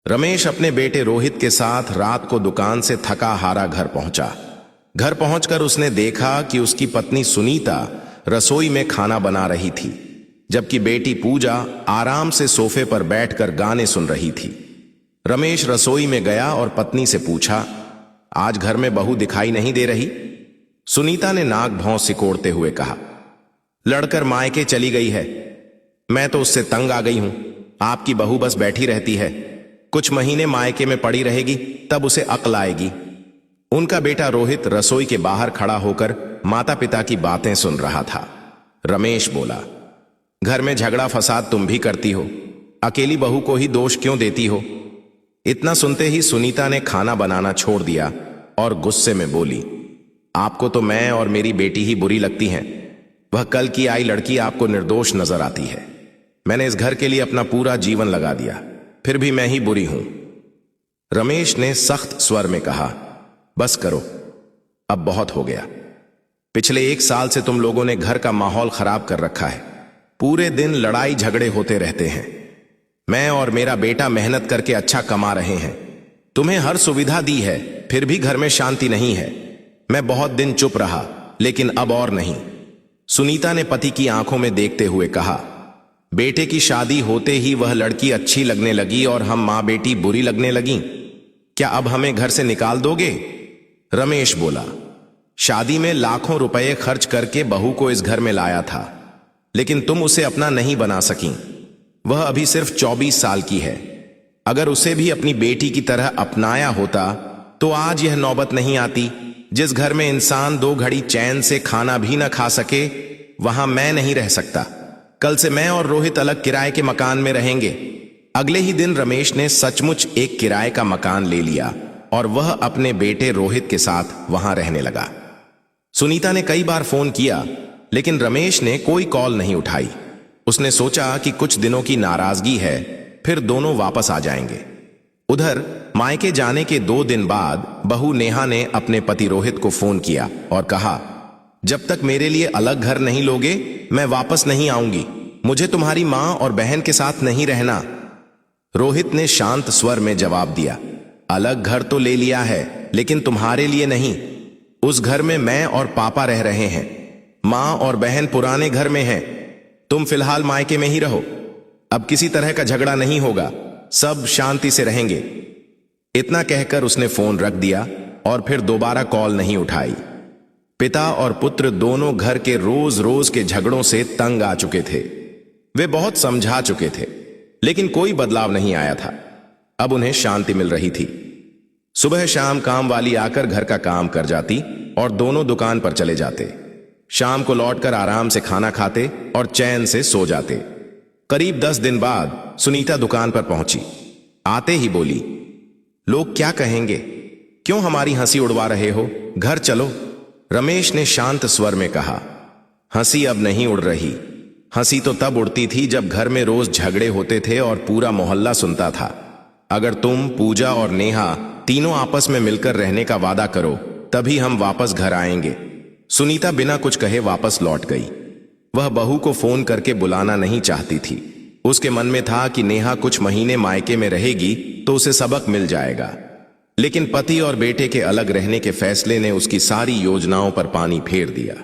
रमेश अपने बेटे रोहित के साथ रात को दुकान से थका हारा घर पहुंचा। घर पहुंचकर उसने देखा कि उसकी पत्नी सुनीता रसोई में खाना बना रही थी, जबकि बेटी पूजा आराम से सोफे पर बैठकर गाने सुन रही थी। रमेश रसोई में गया और पत्नी से पूछा, आज घर में बहू दिखाई नहीं दे रही? सुनीता ने नाक भौं सिकोड़ते हुए कहा, लड़कर मायके चली गई है। मैं तो उससे तंग आ गई हूं। आपकी बहू बस बैठी रहती है, कुछ महीने मायके में पड़ी रहेगी, तब उसे अक्ल आएगी। उनका बेटा रोहित रसोई के बाहर खड़ा होकर माता पिता की बातें सुन रहा था। रमेश बोला, घर में झगड़ा फसाद तुम भी करती हो, अकेली बहू को ही दोष क्यों देती हो? इतना सुनते ही सुनीता ने खाना बनाना छोड़ दिया और गुस्से में बोली, आपको तो मैं और मेरी बेटी ही बुरी लगती हैं। वह कल की आई लड़की आपको निर्दोष नजर आती है। मैंने इस घर के लिए अपना पूरा जीवन लगा दिया, फिर भी मैं ही बुरी हूं। रमेश ने सख्त स्वर में कहा, बस करो, अब बहुत हो गया। पिछले 1 साल से तुम लोगों ने घर का माहौल खराब कर रखा है। पूरे दिन लड़ाई झगड़े होते रहते हैं। मैं और मेरा बेटा मेहनत करके अच्छा कमा रहे हैं, तुम्हें हर सुविधा दी है, फिर भी घर में शांति नहीं है। मैं बहुत दिन चुप रहा, लेकिन अब और नहीं। सुनीता ने पति की आंखों में देखते हुए कहा, बेटे की शादी होते ही वह लड़की अच्छी लगने लगी और हम मां बेटी बुरी लगने लगी। क्या अब हमें घर से निकाल दोगे? रमेश बोला, शादी में लाखों रुपए खर्च करके बहू को इस घर में लाया था, लेकिन तुम उसे अपना नहीं बना सकी। वह अभी सिर्फ 24 साल की है। अगर उसे भी अपनी बेटी की तरह अपनाया होता तो आज यह नौबत नहीं आती। जिस घर में इंसान 2 घड़ी चैन से खाना भी न खा सके, वहां मैं नहीं रह सकता। कल से मैं और रोहित अलग किराए के मकान में रहेंगे। अगले ही दिन रमेश ने सचमुच एक किराए का मकान ले लिया और वह अपने बेटे रोहित के साथ वहां रहने लगा। सुनीता ने कई बार फोन किया, लेकिन रमेश ने कोई कॉल नहीं उठाई। उसने सोचा कि कुछ दिनों की नाराजगी है, फिर दोनों वापस आ जाएंगे। उधर मायके जाने के 2 दिन बाद बहू नेहा ने अपने पति रोहित को फोन किया और कहा, जब तक मेरे लिए अलग घर नहीं लोगे, मैं वापस नहीं आऊंगी। मुझे तुम्हारी मां और बहन के साथ नहीं रहना। रोहित ने शांत स्वर में जवाब दिया, अलग घर तो ले लिया है, लेकिन तुम्हारे लिए नहीं। उस घर में मैं और पापा रह रहे हैं। मां और बहन पुराने घर में हैं। तुम फिलहाल मायके में ही रहो। अब किसी तरह का झगड़ा नहीं होगा, सब शांति से रहेंगे। इतना कहकर उसने फोन रख दिया और फिर दोबारा कॉल नहीं उठाई। पिता और पुत्र दोनों घर के रोज रोज के झगड़ों से तंग आ चुके थे। वे बहुत समझा चुके थे, लेकिन कोई बदलाव नहीं आया था। अब उन्हें शांति मिल रही थी। सुबह शाम काम वाली आकर घर का काम कर जाती और दोनों दुकान पर चले जाते। शाम को लौटकर आराम से खाना खाते और चैन से सो जाते। करीब 10 दिन बाद सुनीता दुकान पर पहुंची। आते ही बोली, लोग क्या कहेंगे? क्यों हमारी हंसी उड़वा रहे हो? घर चलो। रमेश ने शांत स्वर में कहा, हंसी अब नहीं उड़ रही। हंसी तो तब उड़ती थी जब घर में रोज झगड़े होते थे और पूरा मोहल्ला सुनता था। अगर तुम, पूजा और नेहा तीनों आपस में मिलकर रहने का वादा करो, तभी हम वापस घर आएंगे। सुनीता बिना कुछ कहे वापस लौट गई। वह बहू को फोन करके बुलाना नहीं चाहती थी। उसके मन में था कि नेहा कुछ महीने मायके में रहेगी तो उसे सबक मिल जाएगा। लेकिन पति और बेटे के अलग रहने के फैसले ने उसकी सारी योजनाओं पर पानी फेर दिया।